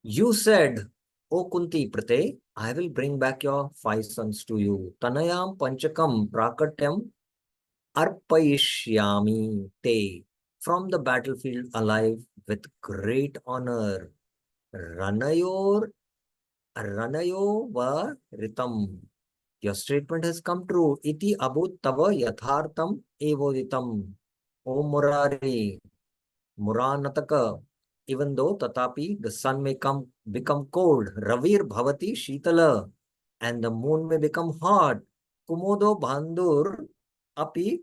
You said, O Kunti Prate, I will bring back your 5 sons to you. Tanayam panchakam prakatyam arpayishyami te. From the battlefield alive with great honor. Ranayo va ritam. Your statement has come true. Iti abut tava yathartam evoditam. O Murari, Muranataka. Even though tatapi the sun may become cold, Ravir bhavati shitala, and the moon may become hot. Kumodo bhandur api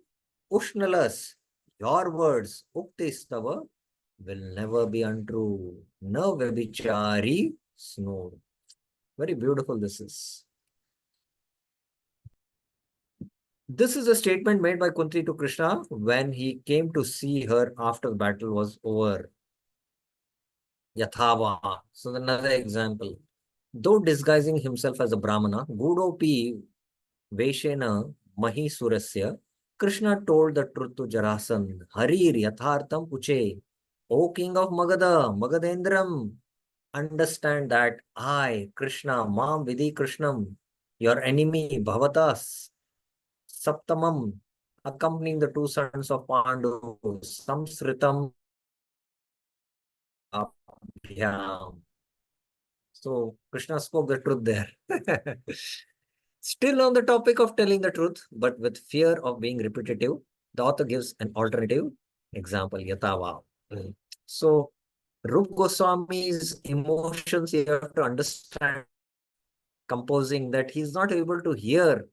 ushnalas. Your words, uktistava, will never be untrue. No vabichari snow. Very beautiful this is. This is a statement made by Kunti to Krishna when he came to see her after the battle was over. Yathava. So another example. Though disguising himself as a Brahmana, Gudopi Veshena Mahisurasya, Krishna told the truth to Jarasan. Harir Yathartam Uche. O king of Magadha, Magadendram, understand that I, Krishna, Mam Vidhi Krishnam, your enemy, Bhavatas, Saptamam, accompanying the 2 sons of Pandu, Samsritam Abhyam. So Krishna spoke the truth there. Still on the topic of telling the truth, but with fear of being repetitive, the author gives an alternative example, Yatava. So Rup Goswami's emotions, you have to understand, composing, that he's not able to hear,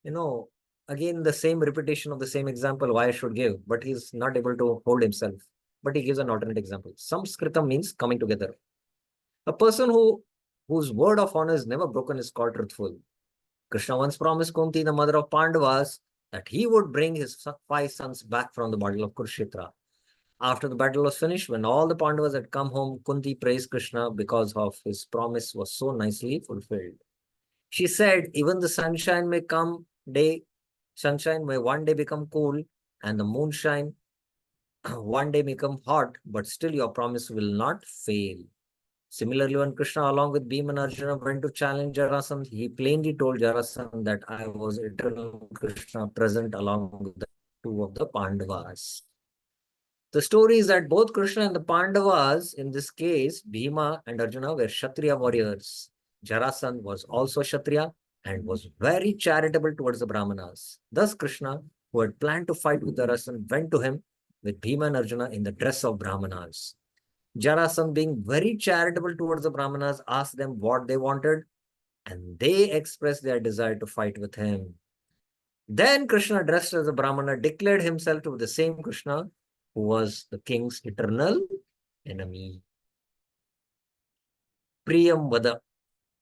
again, the same repetition of the same example, why I should give, but he's not able to hold himself. But he gives an alternate example. Samskritam means coming together. A person whose word of honor is never broken is called truthful. Krishna once promised Kunti, the mother of Pandavas, that he would bring his 5 sons back from the battle of Kurukshetra. After the battle was finished, when all the Pandavas had come home, Kunti praised Krishna because of his promise was so nicely fulfilled. She said, even the sunshine may come day Sunshine may one day become cool and the moonshine one day become hot, but still your promise will not fail. Similarly, when Krishna along with Bhima and Arjuna went to challenge Jarasandha, he plainly told Jarasandha that I was eternal Krishna present along with the two of the Pandavas. The story is that both Krishna and the Pandavas, in this case, Bhima and Arjuna, were Kshatriya warriors. Jarasandha was also Kshatriya and was very charitable towards the Brahmanas. Thus, Krishna, who had planned to fight with Jarasandha, went to him with Bhima and Arjuna in the dress of Brahmanas. Jarasandha, being very charitable towards the Brahmanas, asked them what they wanted, and they expressed their desire to fight with him. Then Krishna, dressed as a Brahmana, declared himself to be the same Krishna who was the king's eternal enemy. Priyam Vada,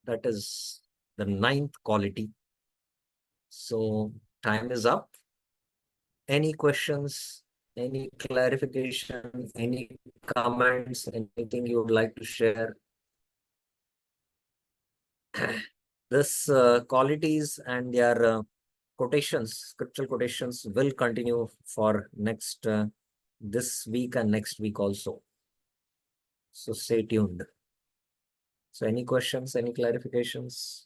that is the 9th quality. So time is up. Any questions, any clarification, any comments, anything you would like to share? This qualities and their quotations, scriptural quotations will continue for next this week and next week also. So stay tuned. So any questions, any clarifications?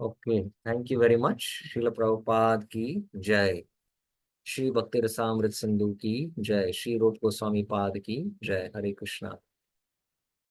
Okay, thank you very much. Srila Prabhupada ki jai. Shri Bhakti Rasamrit Sindhu ki jai. Shri Rupa Goswami Pad ki jai. Hare Krishna.